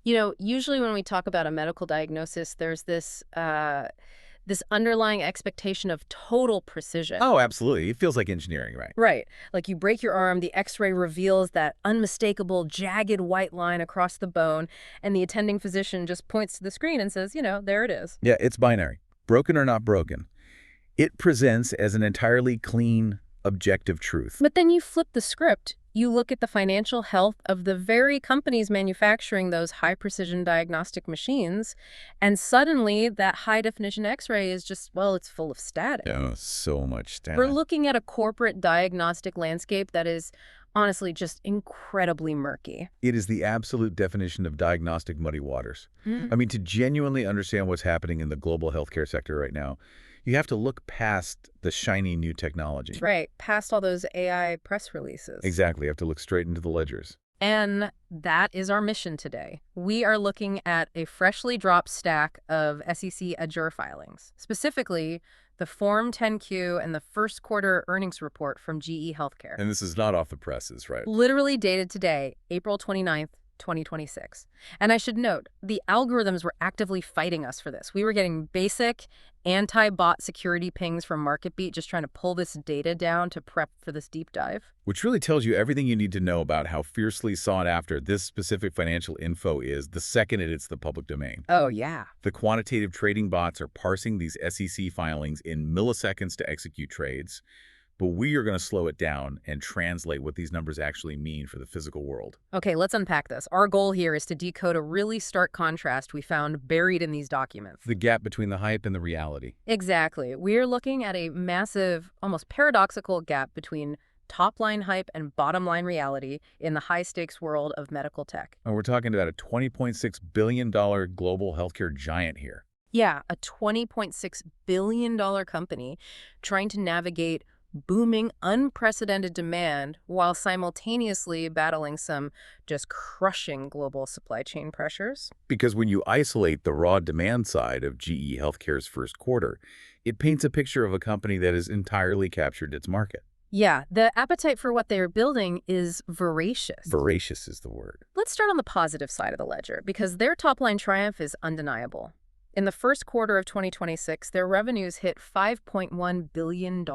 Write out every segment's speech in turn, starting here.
Usually when we talk about a medical diagnosis, there's this underlying expectation of total precision. Oh, absolutely. It feels like engineering, right? Right. Like you break your arm, the x-ray reveals that unmistakable, jagged white line across the bone, and the attending physician just points to the screen and says, there it is. Yeah, it's binary. Broken or not broken. It presents as an entirely clean, objective truth. But then you flip the script. You look at the financial health of the very companies manufacturing those high-precision diagnostic machines, and suddenly that high-definition X-ray is just, well, it's full of static. Oh, so much static. We're looking at a corporate diagnostic landscape that is honestly just incredibly murky. It is the absolute definition of diagnostic muddy waters. Mm. I mean, to genuinely understand what's happening in the global healthcare sector right now, you have to look past the shiny new technology. Right, past all those AI press releases. Exactly. You have to look straight into the ledgers. And that is our mission today. We are looking at a freshly dropped stack of SEC adjour filings, specifically the Form 10Q and the first quarter earnings report from GE HealthCare. And this is not off the presses, right? Literally dated today, April 29th, 2026. And I should note, the algorithms were actively fighting us for this. We were getting basic anti-bot security pings from MarketBeat just trying to pull this data down to prep for this deep dive. Which really tells you everything you need to know about how fiercely sought after this specific financial info is the second it hits the public domain. Oh, yeah. The quantitative trading bots are parsing these SEC filings in milliseconds to execute trades, but we are going to slow it down and translate what these numbers actually mean for the physical world. Okay, let's unpack this. Our goal here is to decode a really stark contrast we found buried in these documents. The gap between the hype and the reality. Exactly. We're looking at a massive, almost paradoxical gap between top-line hype and bottom-line reality in the high-stakes world of medical tech. And we're talking about a $20.6 billion global healthcare giant here. Yeah, a $20.6 billion company trying to navigate booming, unprecedented demand while simultaneously battling some just crushing global supply chain pressures. Because when you isolate the raw demand side of GE HealthCare's first quarter, it paints a picture of a company that has entirely captured its market. Yeah, the appetite for what they're building is voracious. Voracious is the word. Let's start on the positive side of the ledger, because their top-line triumph is undeniable. In the first quarter of 2026, their revenues hit $5.1 billion.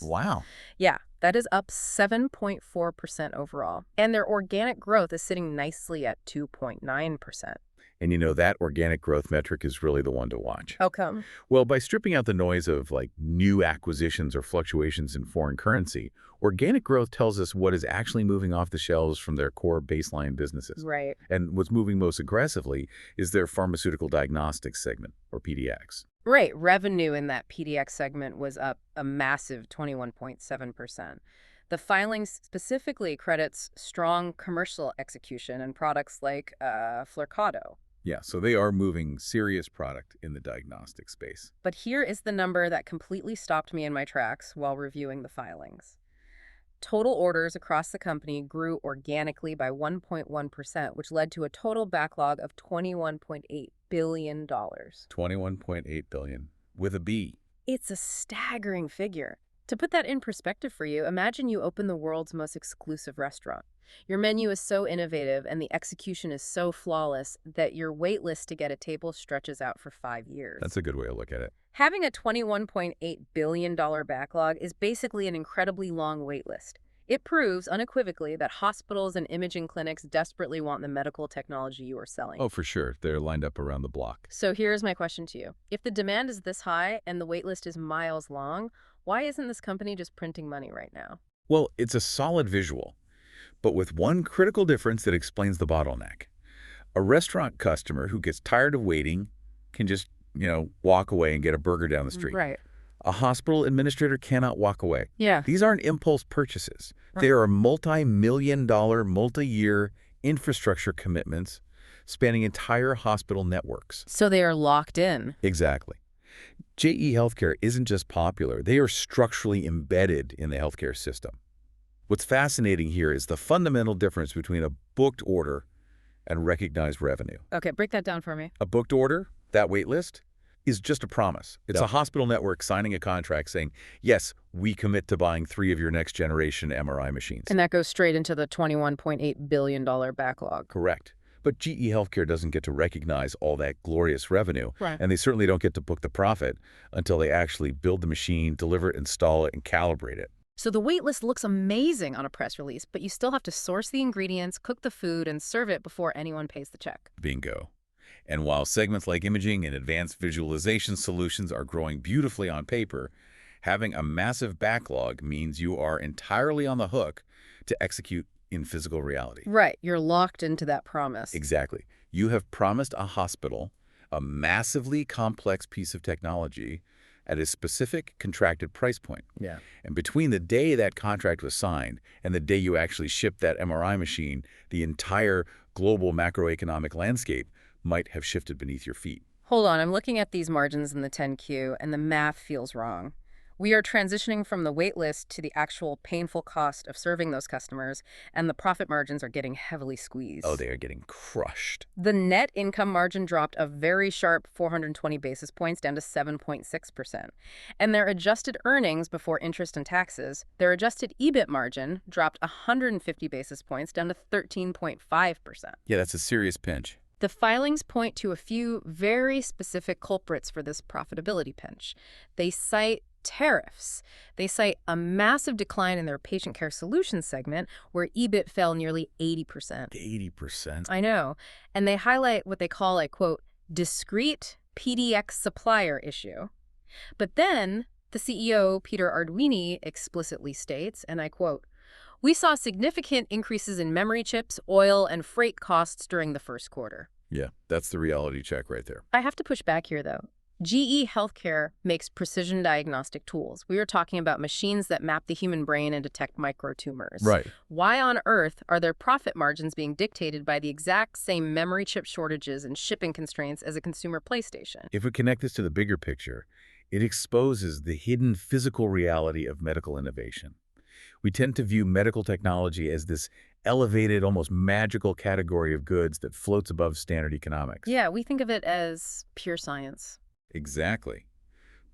Wow. Yeah, that is up 7.4% overall. And their organic growth is sitting nicely at 2.9%. And that organic growth metric is really the one to watch. How come? Well, by stripping out the noise of new acquisitions or fluctuations in foreign currency, organic growth tells us what is actually moving off the shelves from their core baseline businesses. Right. And what's moving most aggressively is their pharmaceutical diagnostics segment, or PDX. Right. Revenue in that PDX segment was up a massive 21.7%. The filings specifically credits strong commercial execution in products like Flyrcado. Yeah, so they are moving serious product in the diagnostic space. But here is the number that completely stopped me in my tracks while reviewing the filings. Total orders across the company grew organically by 1.1%, which led to a total backlog of $21.8 billion. $21.8 billion, with a B. It's a staggering figure. To put that in perspective for you, imagine you open the world's most exclusive restaurant. Your menu is so innovative and the execution is so flawless that your wait list to get a table stretches out for 5 years. That's a good way to look at it. Having a $21.8 billion backlog is basically an incredibly long wait list. It proves unequivocally that hospitals and imaging clinics desperately want the medical technology you are selling. Oh, for sure. They're lined up around the block. So here's my question to you. If the demand is this high and the wait list is miles long, why isn't this company just printing money right now? Well, it's a solid visual, but with one critical difference that explains the bottleneck. A restaurant customer who gets tired of waiting can just, walk away and get a burger down the street. Right. A hospital administrator cannot walk away. Yeah. These aren't impulse purchases. Right. They are multi-million-dollar, multi-year infrastructure commitments spanning entire hospital networks. So they are locked in. Exactly. GE HealthCare isn't just popular. They are structurally embedded in the healthcare system. What's fascinating here is the fundamental difference between a booked order and recognized revenue. Okay, break that down for me. A booked order, that wait list, is just a promise. It's Yep. a hospital network signing a contract saying, yes, we commit to buying 3 of your next-generation MRI machines. And that goes straight into the $21.8 billion backlog. Correct. But GE Healthcare doesn't get to recognize all that glorious revenue, Right. and they certainly don't get to book the profit until they actually build the machine, deliver it, install it, and calibrate it. So the wait list looks amazing on a press release, but you still have to source the ingredients, cook the food, and serve it before anyone pays the check. Bingo. And while segments like imaging and advanced visualization solutions are growing beautifully on paper, having a massive backlog means you are entirely on the hook to execute in physical reality. Right, you're locked into that promise. Exactly. You have promised a hospital a massively complex piece of technology at a specific contracted price point. Yeah. And between the day that contract was signed and the day you actually shipped that MRI machine, the entire global macroeconomic landscape might have shifted beneath your feet. Hold on, I'm looking at these margins in the 10Q, and the math feels wrong. We are transitioning from the wait list to the actual painful cost of serving those customers, and the profit margins are getting heavily squeezed. Oh, they are getting crushed. The net income margin dropped a very sharp 420 basis points down to 7.6%. And their adjusted earnings before interest and taxes, their adjusted EBIT margin dropped 150 basis points down to 13.5%. Yeah, that's a serious pinch. The filings point to a few very specific culprits for this profitability pinch. They cite tariffs. They cite a massive decline in their patient care solutions segment, where EBIT fell nearly 80%. 80%? I know. And they highlight what they call a, quote, discrete PDX supplier issue. But then the CEO, Peter Arduini, explicitly states, and I quote, "We saw significant increases in memory chips, oil, and freight costs during the first quarter." Yeah, that's the reality check right there. I have to push back here, though. GE Healthcare makes precision diagnostic tools. We are talking about machines that map the human brain and detect microtumors. Right. Why on earth are their profit margins being dictated by the exact same memory chip shortages and shipping constraints as a consumer PlayStation? If we connect this to the bigger picture, it exposes the hidden physical reality of medical innovation. We tend to view medical technology as this elevated, almost magical category of goods that floats above standard economics. Yeah, we think of it as pure science. Exactly.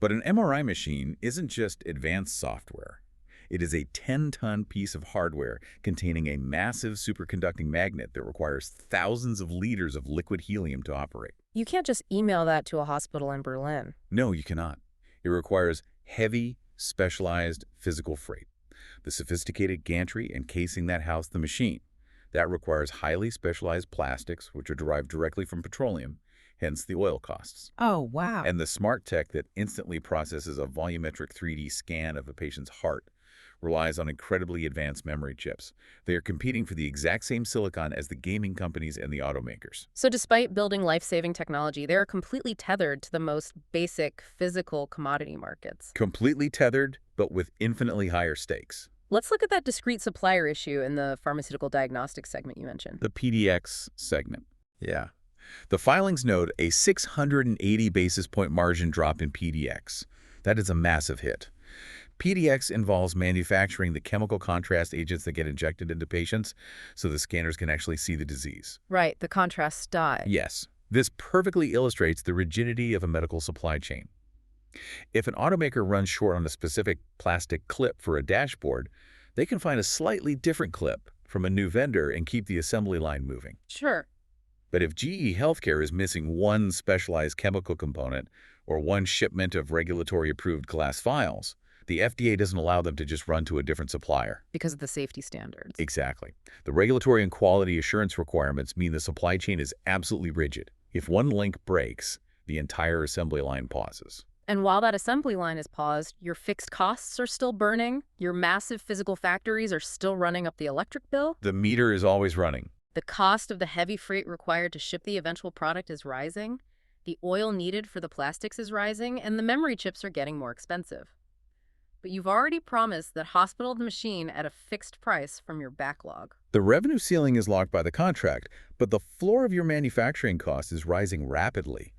But an MRI machine isn't just advanced software. It is a 10-ton piece of hardware containing a massive superconducting magnet that requires thousands of liters of liquid helium to operate. You can't just email that to a hospital in Berlin. No, you cannot. It requires heavy, specialized physical freight. The sophisticated gantry encasing that house the machine. That requires highly specialized plastics, which are derived directly from petroleum, hence the oil costs. Oh, wow. And the smart tech that instantly processes a volumetric 3D scan of a patient's heart relies on incredibly advanced memory chips. They are competing for the exact same silicon as the gaming companies and the automakers. So despite building life-saving technology, they are completely tethered to the most basic physical commodity markets. Completely tethered, but with infinitely higher stakes. Let's look at that discrete supplier issue in the pharmaceutical diagnostics segment you mentioned. The PDX segment. Yeah. The filings note a 680 basis point margin drop in PDX. That is a massive hit. PDX involves manufacturing the chemical contrast agents that get injected into patients so the scanners can actually see the disease. Right, the contrast dye. Yes, this perfectly illustrates the rigidity of a medical supply chain. If an automaker runs short on a specific plastic clip for a dashboard, they can find a slightly different clip from a new vendor and keep the assembly line moving. Sure. But if GE Healthcare is missing one specialized chemical component or one shipment of regulatory-approved glass files, the FDA doesn't allow them to just run to a different supplier. Because of the safety standards. Exactly. The regulatory and quality assurance requirements mean the supply chain is absolutely rigid. If one link breaks, the entire assembly line pauses. And while that assembly line is paused, your fixed costs are still burning, your massive physical factories are still running up the electric bill. The meter is always running. The cost of the heavy freight required to ship the eventual product is rising, the oil needed for the plastics is rising, and the memory chips are getting more expensive. But you've already promised that hospital the machine at a fixed price from your backlog. The revenue ceiling is locked by the contract, but the floor of your manufacturing cost is rising rapidly.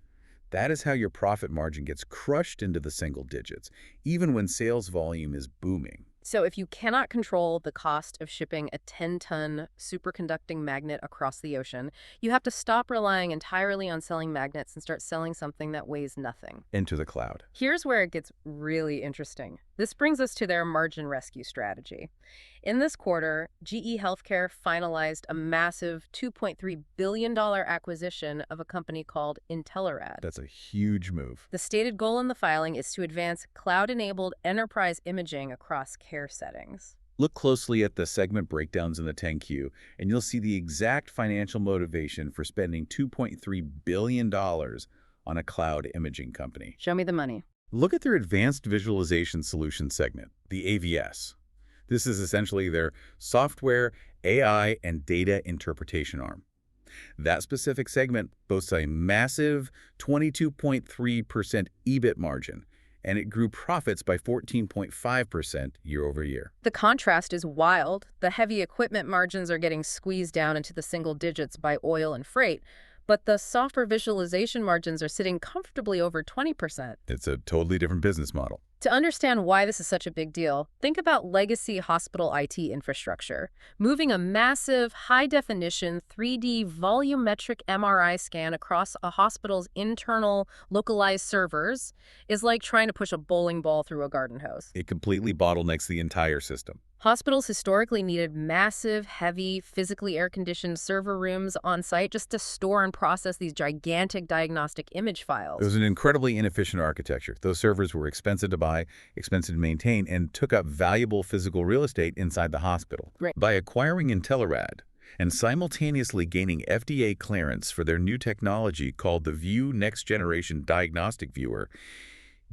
That is how your profit margin gets crushed into the single digits, even when sales volume is booming. So if you cannot control the cost of shipping a 10-ton superconducting magnet across the ocean, you have to stop relying entirely on selling magnets and start selling something that weighs nothing. Into the cloud. Here's where it gets really interesting. This brings us to their margin rescue strategy. In this quarter, GE HealthCare finalized a massive $2.3 billion acquisition of a company called Intelerad. That's a huge move. The stated goal in the filing is to advance cloud-enabled enterprise imaging across care settings. Look closely at the segment breakdowns in the 10Q, and you'll see the exact financial motivation for spending $2.3 billion on a cloud imaging company. Show me the money. Look at their Advanced Visualization Solutions segment, the AVS. This is essentially their software, AI, and data interpretation arm. That specific segment boasts a massive 22.3% EBIT margin, and it grew profits by 14.5% year over year. The contrast is wild. The heavy equipment margins are getting squeezed down into the single digits by oil and freight, but the software visualization margins are sitting comfortably over 20%. It's a totally different business model. To understand why this is such a big deal, think about legacy hospital IT infrastructure. Moving a massive, high-definition 3D volumetric MRI scan across a hospital's internal localized servers is like trying to push a bowling ball through a garden hose. It completely bottlenecks the entire system. Hospitals historically needed massive, heavy, physically air-conditioned server rooms on site just to store and process these gigantic diagnostic image files. It was an incredibly inefficient architecture. Those servers were expensive to buy, expensive to maintain, and took up valuable physical real estate inside the hospital. Right. By acquiring Intelerad and simultaneously gaining FDA clearance for their new technology called the View Next Generation Diagnostic Viewer,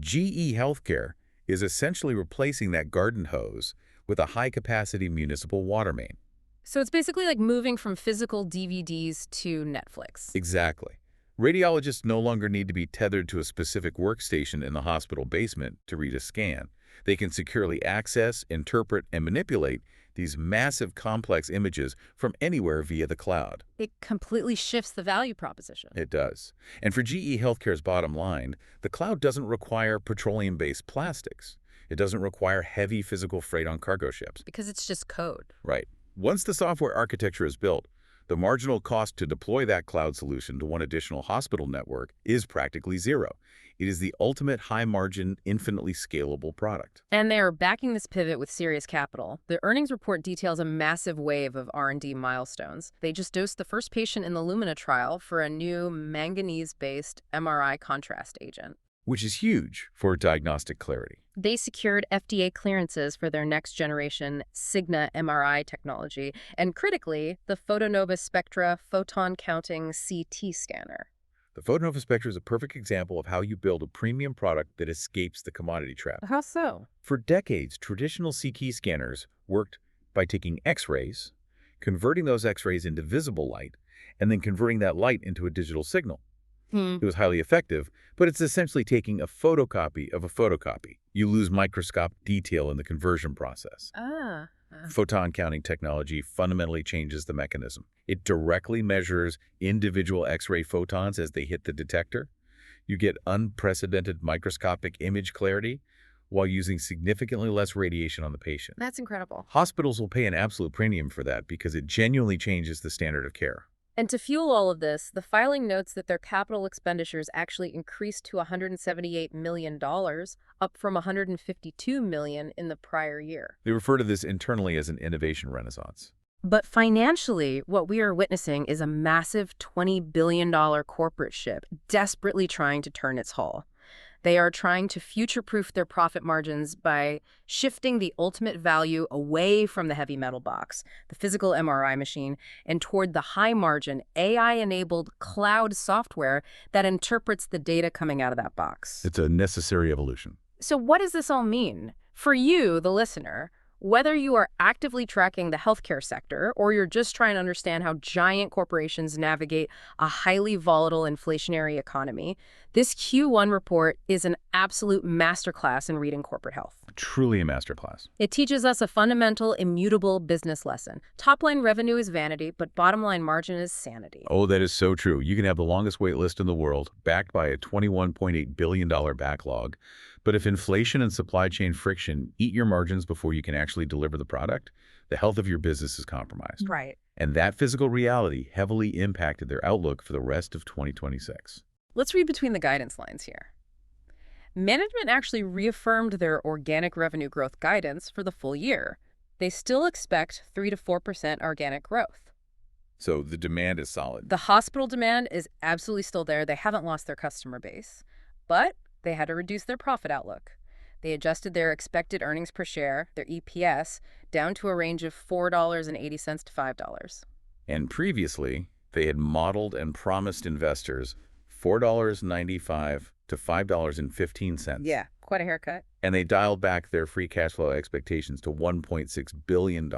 GE HealthCare is essentially replacing that garden hose with a high-capacity municipal water main. So it's basically like moving from physical DVDs to Netflix. Exactly. Radiologists no longer need to be tethered to a specific workstation in the hospital basement to read a scan. They can securely access, interpret, and manipulate these massive complex images from anywhere via the cloud. It completely shifts the value proposition. It does. And for GE HealthCare's bottom line, the cloud doesn't require petroleum-based plastics. It doesn't require heavy physical freight on cargo ships. Because it's just code. Right. Once the software architecture is built, the marginal cost to deploy that cloud solution to one additional hospital network is practically zero. It is the ultimate high-margin, infinitely scalable product. And they're backing this pivot with serious capital. The earnings report details a massive wave of R&D milestones. They just dosed the first patient in the Lumina trial for a new manganese-based MRI contrast agent, Which is huge for diagnostic clarity. They secured FDA clearances for their next-generation Signa MRI technology, and critically, the Photonova Spectra photon-counting CT scanner. The Photonova Spectra is a perfect example of how you build a premium product that escapes the commodity trap. How so? For decades, traditional CT scanners worked by taking X-rays, converting those X-rays into visible light, and then converting that light into a digital signal. It was highly effective, but it's essentially taking a photocopy of a photocopy. You lose microscopic detail in the conversion process. Photon counting technology fundamentally changes the mechanism. It directly measures individual X-ray photons as they hit the detector. You get unprecedented microscopic image clarity while using significantly less radiation on the patient. That's incredible. Hospitals will pay an absolute premium for that because it genuinely changes the standard of care. And to fuel all of this, the filing notes that their capital expenditures actually increased to $178 million, up from $152 million in the prior year. They refer to this internally as an innovation renaissance. But financially, what we are witnessing is a massive $20 billion corporate ship desperately trying to turn its hull. They are trying to future-proof their profit margins by shifting the ultimate value away from the heavy metal box, the physical MRI machine, and toward the high-margin, AI-enabled cloud software that interprets the data coming out of that box. It's a necessary evolution. So what does this all mean? For you, the listener, whether you are actively tracking the healthcare sector or you're just trying to understand how giant corporations navigate a highly volatile inflationary economy, this Q1 report is an absolute masterclass in reading corporate health. Truly a masterclass. It teaches us a fundamental, immutable business lesson. Top-line revenue is vanity, but bottom-line margin is sanity. Oh, that is so true. You can have the longest wait list in the world, backed by a $21.8 billion backlog. But if inflation and supply chain friction eat your margins before you can actually deliver the product, the health of your business is compromised. Right. And that physical reality heavily impacted their outlook for the rest of 2026. Let's read between the guidance lines here. Management actually reaffirmed their organic revenue growth guidance for the full year. They still expect 3 to 4% organic growth. So the demand is solid. The hospital demand is absolutely still there. They haven't lost their customer base, but they had to reduce their profit outlook. They adjusted their expected earnings per share, their EPS, down to a range of $4.80 to $5. And previously, they had modeled and promised investors $4.95 to $5.15. Yeah, quite a haircut. And they dialed back their free cash flow expectations to $1.6 billion.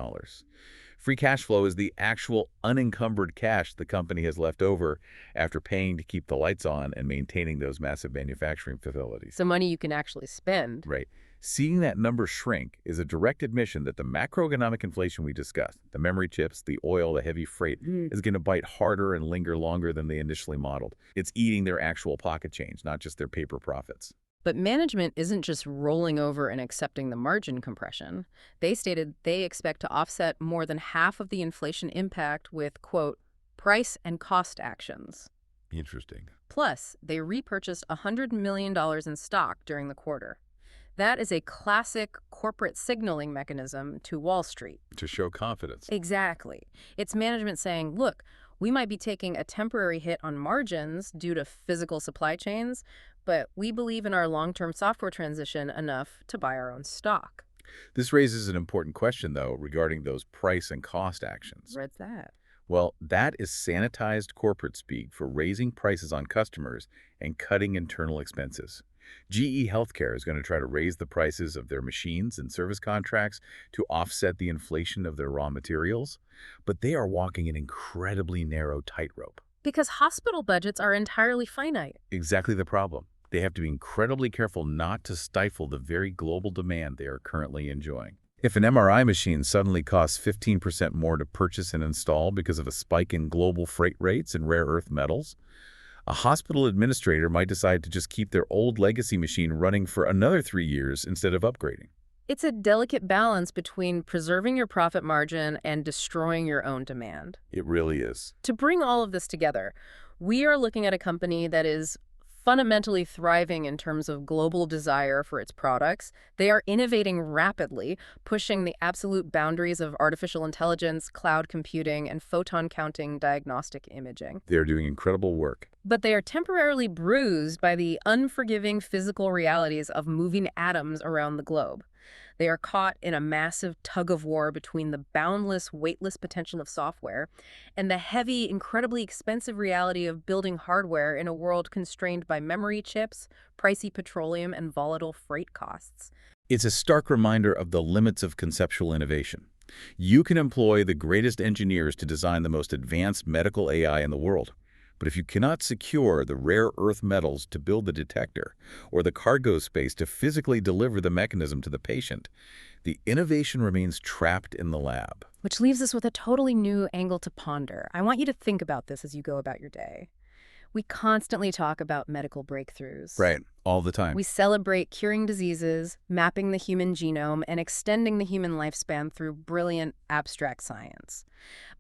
Free cash flow is the actual unencumbered cash the company has left over after paying to keep the lights on and maintaining those massive manufacturing facilities. So money you can actually spend. Right. Seeing that number shrink is a direct admission that the macroeconomic inflation we discussed, the memory chips, the oil, the heavy freight, is going to bite harder and linger longer than they initially modeled. It's eating their actual pocket change, not just their paper profits. But management isn't just rolling over and accepting the margin compression. They stated they expect to offset more than half of the inflation impact with, quote, price and cost actions. Interesting. Plus, they repurchased $100 million in stock during the quarter. That is a classic corporate signaling mechanism to Wall Street. To show confidence. Exactly. It's management saying, look, we might be taking a temporary hit on margins due to physical supply chains, but we believe in our long-term software transition enough to buy our own stock. This raises an important question, though, regarding those price and cost actions. What's that? Well, that is sanitized corporate speak for raising prices on customers and cutting internal expenses. GE HealthCare is going to try to raise the prices of their machines and service contracts to offset the inflation of their raw materials, but they are walking an incredibly narrow tightrope. Because hospital budgets are entirely finite. Exactly the problem. They have to be incredibly careful not to stifle the very global demand they are currently enjoying. If an MRI machine suddenly costs 15% more to purchase and install because of a spike in global freight rates and rare earth metals, a hospital administrator might decide to just keep their old legacy machine running for another 3 years instead of upgrading. It's a delicate balance between preserving your profit margin and destroying your own demand. It really is. To bring all of this together, we are looking at a company that is fundamentally thriving in terms of global desire for its products. They are innovating rapidly, pushing the absolute boundaries of artificial intelligence, cloud computing, and photon-counting diagnostic imaging. They are doing incredible work. But they are temporarily bruised by the unforgiving physical realities of moving atoms around the globe. They are caught in a massive tug-of-war between the boundless, weightless potential of software and the heavy, incredibly expensive reality of building hardware in a world constrained by memory chips, pricey petroleum, and volatile freight costs. It's a stark reminder of the limits of conceptual innovation. You can employ the greatest engineers to design the most advanced medical AI in the world. But if you cannot secure the rare earth metals to build the detector or the cargo space to physically deliver the mechanism to the patient, the innovation remains trapped in the lab. Which leaves us with a totally new angle to ponder. I want you to think about this as you go about your day. We constantly talk about medical breakthroughs. Right, all the time. We celebrate curing diseases, mapping the human genome, and extending the human lifespan through brilliant abstract science.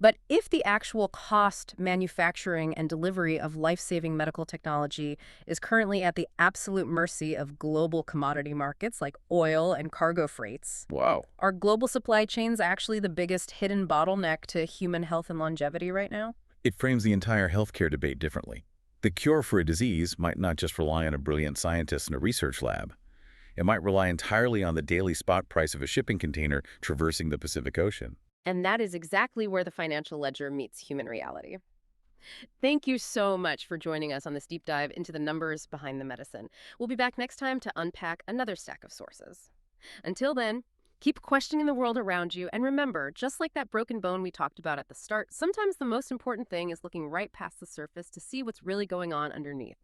But if the actual cost, manufacturing, and delivery of life-saving medical technology is currently at the absolute mercy of global commodity markets like oil and cargo freights, Wow. are global supply chains actually the biggest hidden bottleneck to human health and longevity right now? It frames the entire healthcare debate differently. The cure for a disease might not just rely on a brilliant scientist in a research lab. It might rely entirely on the daily spot price of a shipping container traversing the Pacific Ocean. And that is exactly where the financial ledger meets human reality. Thank you so much for joining us on this deep dive into the numbers behind the medicine. We'll be back next time to unpack another stack of sources. Until then, keep questioning the world around you, and remember, just like that broken bone we talked about at the start, sometimes the most important thing is looking right past the surface to see what's really going on underneath.